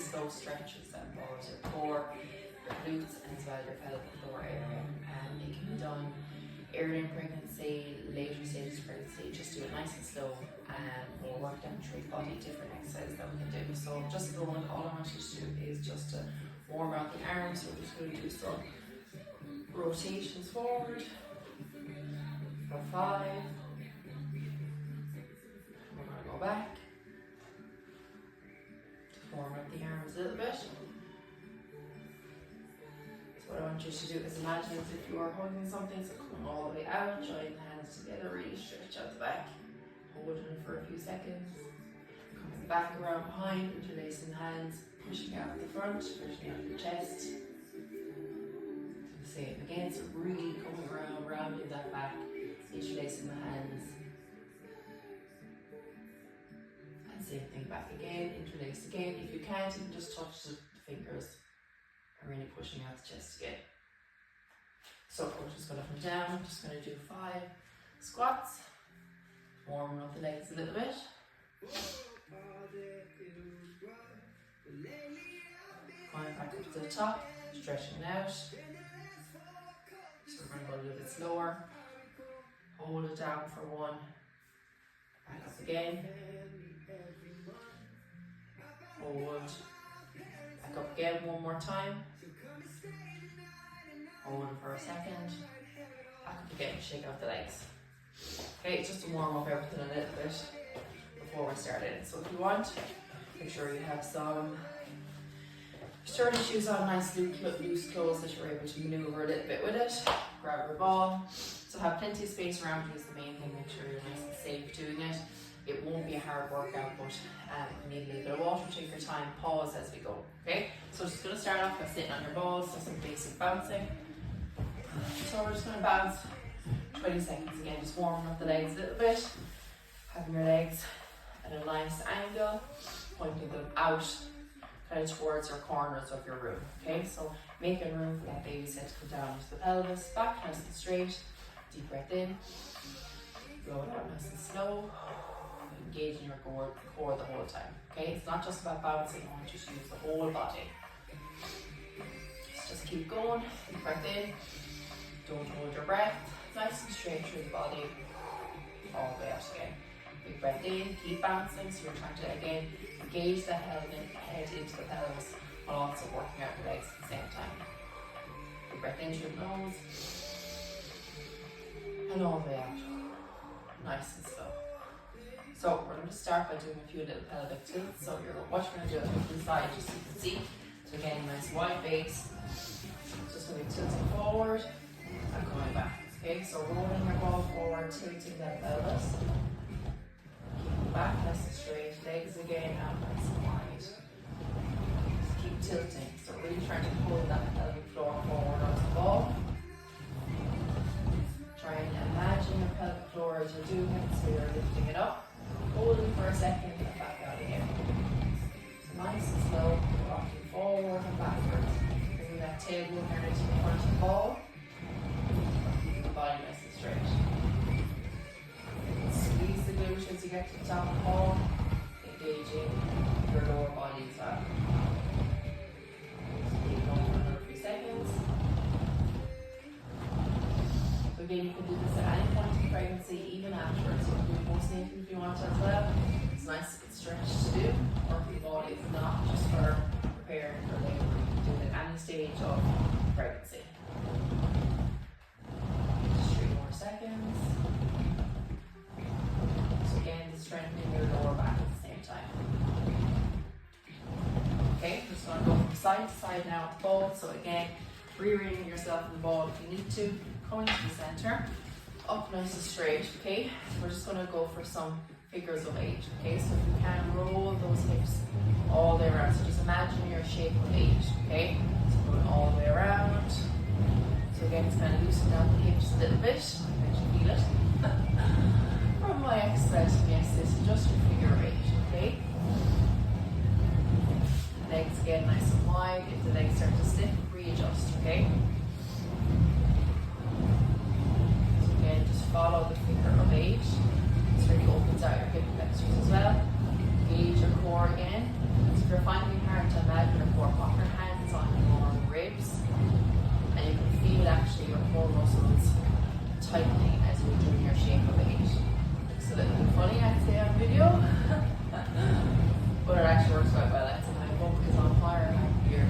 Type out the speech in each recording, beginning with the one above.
slow stretches that involves your core, your glutes, and as well your pelvic floor area. And it can be done early in pregnancy, later stages of pregnancy. Just do it nice and slow, and we'll work down through the body different exercises that we can do. So just going, all I want you to do is just to warm out the arms. So we're just going to do some rotations forward for 5. We're going to go back. Warm up the arms a little bit. So what I want you to do is imagine as if you are holding something, so coming all the way out, join the hands together, really stretch out the back. Holding it for a few seconds. Coming back around behind, interlacing the hands, pushing out the front, pushing out your chest. Same again, so really coming around, rounding that back, interlacing the hands. Same thing back again, interlace again. If you can't, you can just touch the fingers and really pushing out the chest again. So we're just going to come down. I'm just going to do 5 squats, warming up the legs a little bit. Going back up to the top, stretching out. So we're going to go a little bit slower. Hold it down for 1. Back up again. Hold. Back up again 1 more time. Hold for a second. Back up again, shake out the legs. Okay, just to warm up everything a little bit before we start in. So if you want, make sure you have some sturdy shoes on, nice loose clothes that you're able to maneuver a little bit with it. Grab your ball. So have plenty of space around you is the main thing. Make sure you're nice and safe doing it. It won't be a hard workout, but you need a little bit of water, take your time, pause as we go, okay? So just going to start off by sitting on your balls, so some basic bouncing. So we're just going to bounce 20 seconds again, just warming up the legs a little bit. Having your legs at a nice angle, pointing them out kind of towards your corners of your room, okay? So making room for that baby's head to come down into the pelvis, back nice and straight, deep breath in, blow it out nice and slow. Engaging your core the whole time. Okay, it's not just about bouncing, I want you to use the whole body. Just keep going, deep breath in, don't hold your breath, nice and straight through the body, all the way out again. Big breath in, keep bouncing, so you're trying to again engage the head into the pelvis while also working out the legs at the same time. Big breath in through the nose, and all the way out, nice and slow. So we're going to start by doing a few little pelvic tilts. So what you're going to do is to the side, just so you can see. So again, nice wide base. Just going to be tilting forward and going back. Okay, so rolling your ball forward, tilting that pelvis. Keep back nice and straight. Legs again out nice and wide. Just keep tilting. So really trying to pull that pelvic floor forward onto the ball. Try and imagine your pelvic floor as you're doing it, so you're lifting it up. Holding for a second and back out again. So nice and slow, rocking forward and backwards. Bringing that tailbone down into the front of the ball. Keeping the body nice and straight. Squeeze the glutes as you get to the top of the ball, engaging your lower body as well. Keep going for another few seconds. So again, you can do this at any point in pregnancy, even afterwards. You can do it postnatal if you want to as well. It's nice to get stretched to do. Work the body is not just for preparing for labor. You can do it at any stage of pregnancy. Just 3 more seconds. So again, strengthening your lower back at the same time. Okay, just going to go from side to side now with the ball. So again, rearranging yourself in the ball if you need to. Coming to the center, up nice and straight, okay? We're just going to go for some figures of 8, okay? So if you can, roll those hips all the way around. So just imagine your shape of 8, okay? So going all the way around. So again, it's kind of loosening out the hips a little bit. I bet you feel it. From my exercise, yes, this is just your figure of 8, okay? Legs again nice and wide. If the legs start to slip, readjust, okay? Just follow the figure of 8. This really opens out your hip flexors as well. Engage your core again. So if you're finding it hard to imagine more muscles tightening as you're doing your shape of 8. Looks a little bit funny, I'd say, on video. But it actually works quite well. I'd say my bump is on fire here.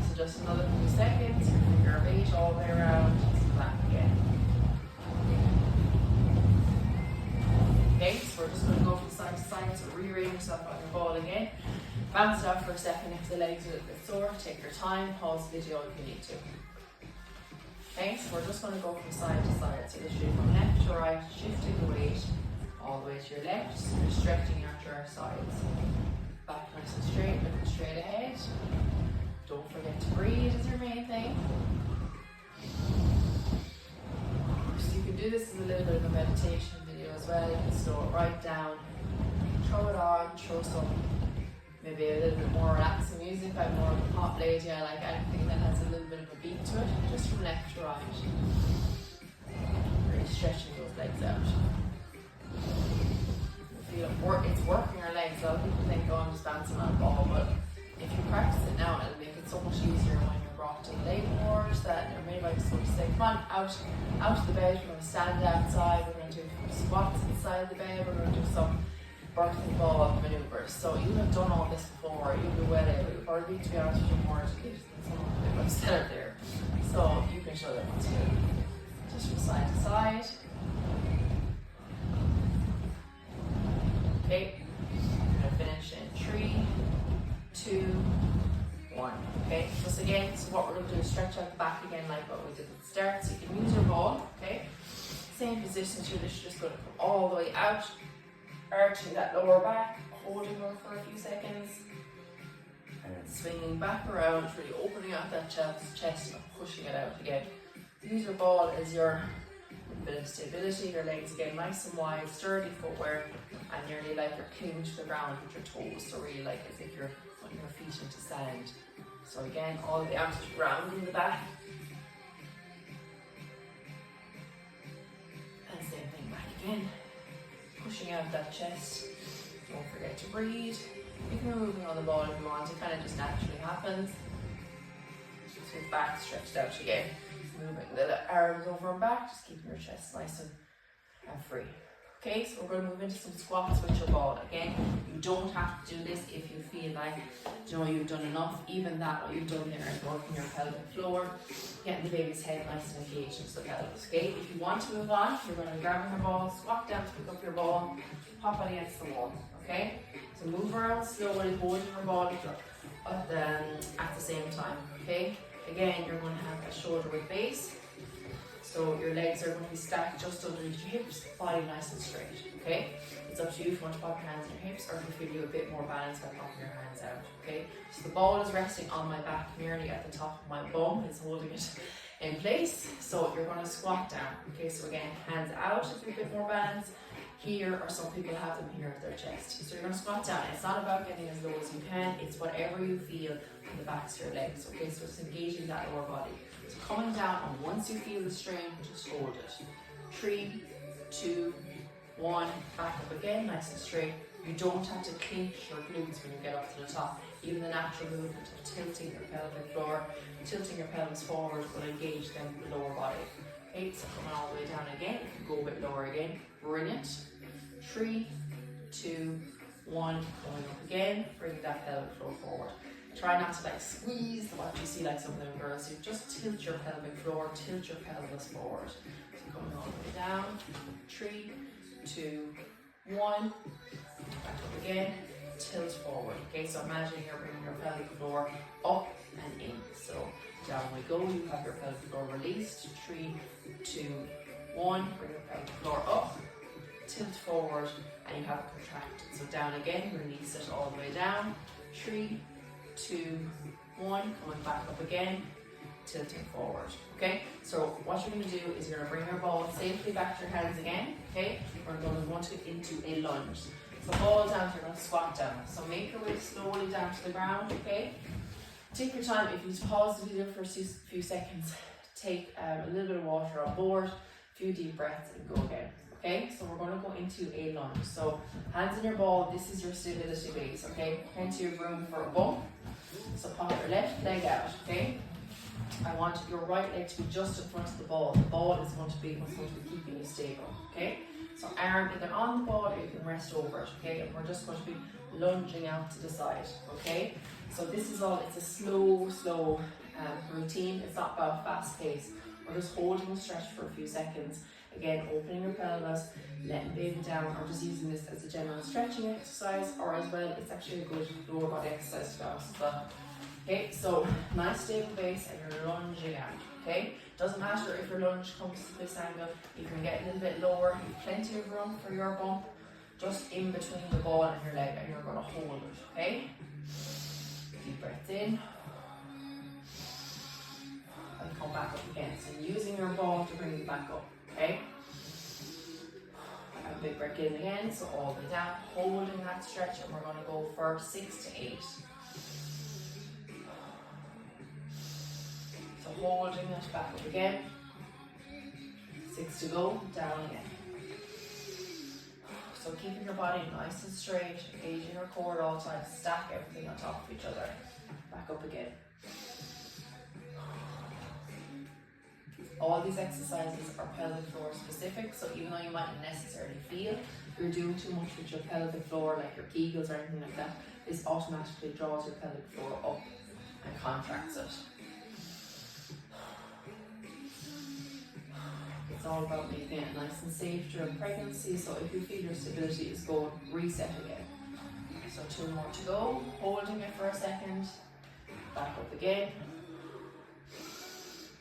So just another few seconds, your finger of 8 all the way around, just back again. Okay, so we're just going to go from side to side, so rearrange yourself on your ball again. Bounce it out for a second if the legs are a little bit sore. Take your time, pause the video if you need to. Okay, so we're just going to go from side to side. So literally from left to right, shifting the weight all the way to your left. So you're stretching out your sides. Back nice and straight, looking straight ahead. Don't forget to breathe is your main thing. So you can do this as a little bit of a meditation video as well. You can slow it right down, throw it on, throw some maybe a little bit more relaxing music. I'm more of a pop lady. I like anything that has a little bit of a beat to it, just from left to right. Really stretching those legs out. Feel it's working your legs. A lot of people think, oh, I'm just bouncing on a ball, but if you practice it now, it'll make it so much easier when you're brought to the labor wars that your midwife sort of say, come on, out of the bed, we're going to stand outside, we're going to do squats inside the bed, we're going to do some birthing ball maneuvers. So you have done all this before, you'll be well able, you'll probably, to be honest with you, more educated than some of the midwives that are there. So you can show them what to do. Just from side to side. Okay, we're going to finish in 3, 2, 1. Okay, just again, so what we're going to do is stretch out the back again like what we did at the start. So you can use your ball, okay? Same position, so you're just going to come all the way out, arching that lower back, holding her for a few seconds, and then swinging back around, really opening out that chest and pushing it out again. Use your ball as your bit of stability, your legs again nice and wide, sturdy footwear, and nearly like you're clinging to the ground with your toes, so really like as if you're putting your feet into sand. So again, all the way out to the ground in the back. And same thing back again. Pushing out that chest. Don't forget to breathe. You can move on the ball if you want, it kind of just naturally happens. So your back stretched out again. Moving the arms over and back, just keeping your chest nice and free. Okay, so we're going to move into some squats with your ball. Again, you don't have to do this if you feel like, you know, you've done enough. Even that, what you've done there is working your pelvic floor, getting the baby's head nice and engaged into the pelvis. Okay, if you want to move on, you're going to grab your ball, squat down to pick up your ball, pop it against the wall. Okay, so move around slowly, holding your ball at the same time. Okay, again, you're going to have a shoulder width base. So your legs are going to be stacked just underneath your hips, body nice and straight, okay? It's up to you if you want to pop your hands on your hips or if you feel you a bit more balance by popping your hands out, okay? So the ball is resting on my back nearly at the top of my bum. It's holding it in place. So you're going to squat down, okay? So again, hands out if you're a bit more balance. Here, or some people have them here at their chest. So you're going to squat down. It's not about getting as low as you can. It's whatever you feel in the backs of your legs, okay? So it's engaging that lower body. So coming down, and once you feel the strain, just hold it. 3, 2, 1, back up again, nice and straight. You don't have to clench your glutes when you get up to the top. Even the natural movement of tilting your pelvic floor, tilting your pelvis forward will engage then the lower body. Okay, so coming all the way down again. If you go a bit lower again, brilliant. 3, 2, 1, going up again, bring that pelvic floor forward. Try not to like squeeze what you see like some of them girls do. Just tilt your pelvic floor, tilt your pelvis forward. So coming all the way down. 3, 2, 1. Back up again. Tilt forward. Okay, so imagine you're bringing your pelvic floor up and in. So down we go. You have your pelvic floor released. 3, 2, 1. Bring your pelvic floor up. Tilt forward, and you have it contracted. So down again. Release it all the way down. 3, 2, 1, coming back up again, tilting forward. Okay, so what you're going to do is you're going to bring your ball safely back to your hands again. Okay, we're going to want it into a lunge. So ball down, you're going to squat down. So make your way slowly down to the ground. Okay, take your time. If you pause the video for a few seconds, take a little bit of water on board, a few deep breaths, and go again. Okay, so we're going to go into a lunge. So hands in your ball, this is your stability base, okay? Plenty of room for a bump. So pop your left leg out, okay? I want your right leg to be just in front of the ball. The ball is going to be what's going to be keeping you stable, okay? So arm either on the ball or you can rest over it, okay? And we're just going to be lunging out to the side, okay? So this is all, it's a slow routine. It's not about fast pace. We're just holding the stretch for a few seconds. Again, opening your pelvis, letting baby down, or just using this as a general stretching exercise, or as well, it's actually a good lower body exercise to be honest as well. Okay, so nice stable base and you're lunging out, okay? Doesn't matter if your lunge comes to this angle, you can get a little bit lower, you have plenty of room for your bump, just in between the ball and your leg, and you're going to hold it, okay? Deep breath in. And come back up again. So using your ball to bring you back up, okay? And big breath in again, so all the way down, holding that stretch, and we're going to go for 6 to 8. So holding it back up again. 6 to go, down again. So keeping your body nice and straight, engaging your core at all times, stack everything on top of each other. Back up again. All these exercises are pelvic floor specific, so even though you mightn't necessarily feel you're doing too much with your pelvic floor, like your Kegels or anything like that, this automatically draws your pelvic floor up and contracts it. It's all about making it nice and safe during pregnancy, so if you feel your stability is going, reset again. So 2 more to go, holding it for a second, back up again.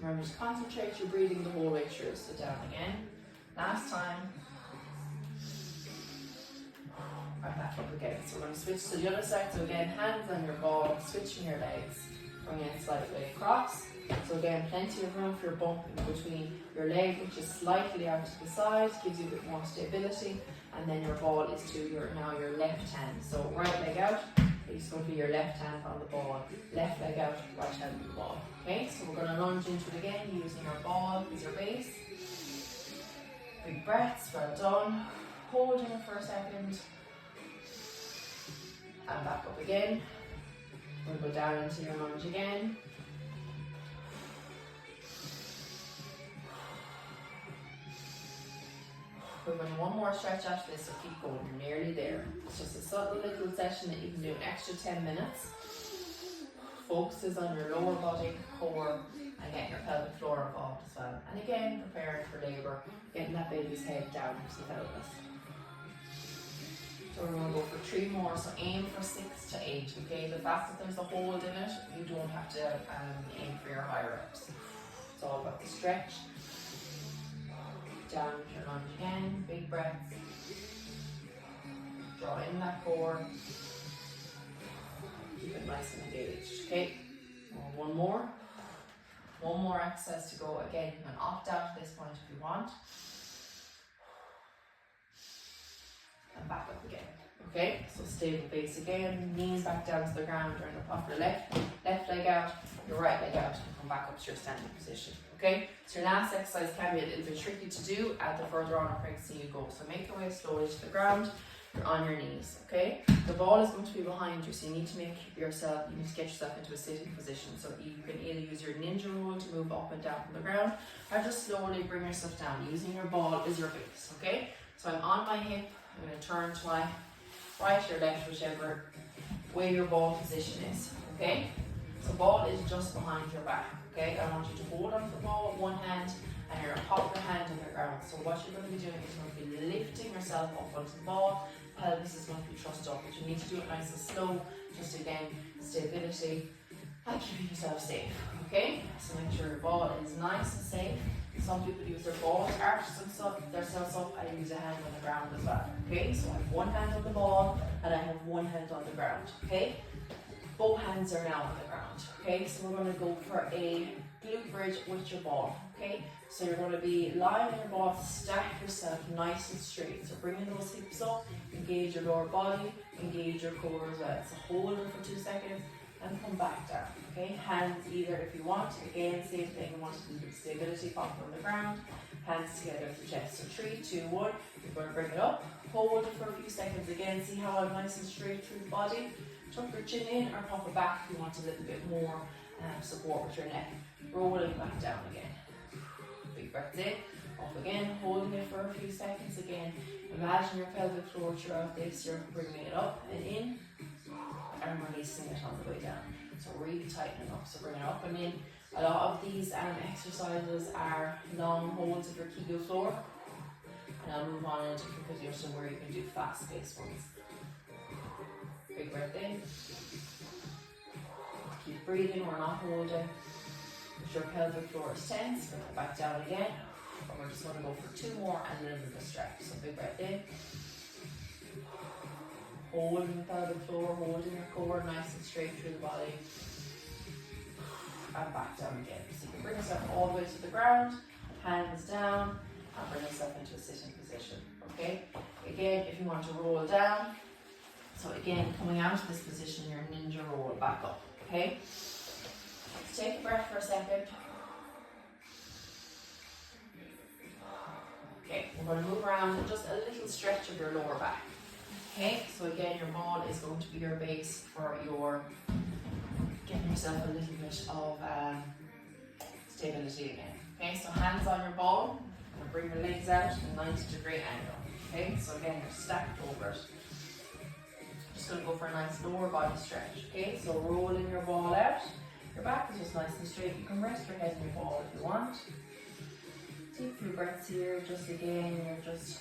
Remember to concentrate your breathing the whole way through, so down again. Last time. And back up again. So we're going to switch to the other side, so again, hands on your ball, switching your legs, bringing it slightly across. So again, plenty of room for your bump in between your leg, which is slightly out to the side, gives you a bit more stability, and then your ball is to your left hand. So right leg out, it's going to be your left hand on the ball, left leg out, right hand on the ball. Okay, so we're going to lunge into it again, using our ball as your base. Big breaths, well done. Holding it for a second. And back up again. We'll go down into your lunge again. We're going to one more stretch after this, so keep going, you're nearly there. It's just a subtle little session that you can do an extra 10 minutes. Focuses on your lower body, core, and getting your pelvic floor involved as well. And again, preparing for labour, getting that baby's head down to the pelvis. So we're going to go for 3 more, so aim for 6 to 8, okay? The fact that there's a hold in it, you don't have to aim for your high reps. It's all about the stretch. Down with your lunge again, big breaths. Draw in that core. Keep it nice and engaged, okay? One more exercise to go. Again, you can opt out at this point if you want. And back up again, okay? So stable base again, knees back down to the ground, during the proper left leg out, your right leg out, and come back up to your standing position, okay? So your last exercise can be a little bit tricky to do at the further on in pregnancy you go. So make your way slowly to the ground. You're on your knees, okay? The ball is going to be behind you, so you need to get yourself into a sitting position. So you can either use your ninja roll to move up and down from the ground, or just slowly bring yourself down, using your ball as your base, okay? So I'm on my hip, I'm going to turn to my right or left, whichever way your ball position is, okay? So ball is just behind your back, okay? I want you to hold on to the ball with one hand, and you're going to pop your hand on the ground. So what you're going to be doing is going to be lifting yourself up onto the ball. Pelvis is going to be thrust up, but you need to do it nice and slow, just again, stability and keeping yourself safe, okay? So make sure your ball is nice and safe. Some people use their ball to arch themselves up. I use a hand on the ground as well, okay? So I have one hand on the ball and I have one hand on the ground, okay? Both hands are now on the ground, okay? So we're going to go for a glute bridge with your ball, okay? So you're going to be lying on your ball, stack yourself nice and straight. So bringing those hips up, engage your lower body, engage your core as well. So hold it for 2 seconds and come back down, okay? Hands either if you want, again, same thing, you want to do stability, pop on the ground, hands together at the chest. So 3, 2, 1, you're going to bring it up, hold it for a few seconds again, see how I'm nice and straight through the body. Tuck your chin in or pop it back if you want a little bit more support with your neck. roll it back down again. Big breath in, up again, holding it for a few seconds again. Imagine your pelvic floor throughout this, you're bringing it up and in, and releasing it on the way down. So really tightening up, so bring it up and in. A lot of these exercises are long holds of your Kegel floor, and I'll move on into different positions where you can do fast-paced ones. Big breath in. Keep breathing, we're not holding. If your pelvic floor is tense, bring it back down again. And we're just going to go for 2 more and a little bit of stretch. So big breath in. Holding the pelvic floor, holding your core nice and straight through the body. And back down again. So you can bring yourself all the way to the ground, hands down, and bring yourself into a sitting position. Okay? Again, if you want to roll down, so again, coming out of this position, your ninja roll back up. Okay? Let's take a breath for a second. Okay, we're going to move around and just a little stretch of your lower back. Okay, so again, your ball is going to be your base for your getting yourself a little bit of stability again. Okay, so hands on your ball, and bring your legs out at a 90-degree angle. Okay, so again, you're stacked over it. Just going to go for a nice lower body stretch. Okay, so rolling your ball out. Your back is just nice and straight. You can rest your head in your ball if you want. Take a few breaths here. Just again, you're just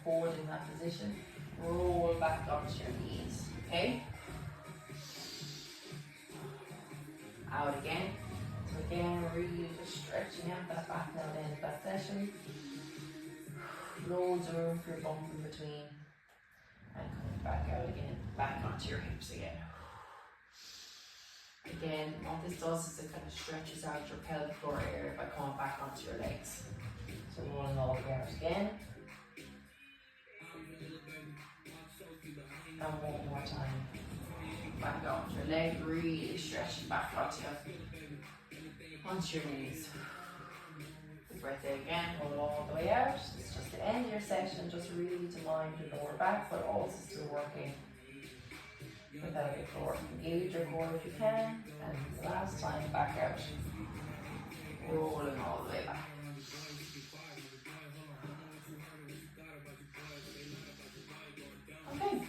holding that position. Roll back onto your knees. Okay. Out again. So again, really just stretching out that back now at the end of that session. Loads of room for your bump in between. And coming back out again, back onto your hips again. Again, what this does is it kind of stretches out your pelvic floor area by coming back onto your legs. So rolling all the way out again. And one more time. Back onto your leg, really stretching back onto your knees. Big breath in again, hold all the way out. It's just the end of your session, just really to mind your lower back, but also still working with that big floor. Engage your core if you can, and the last time back out. Rolling all the way back. Okay,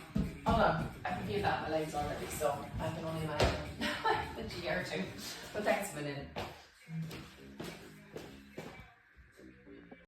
hold on. I can feel that in my legs already, so I can only imagine the GR2. But thanks a minute.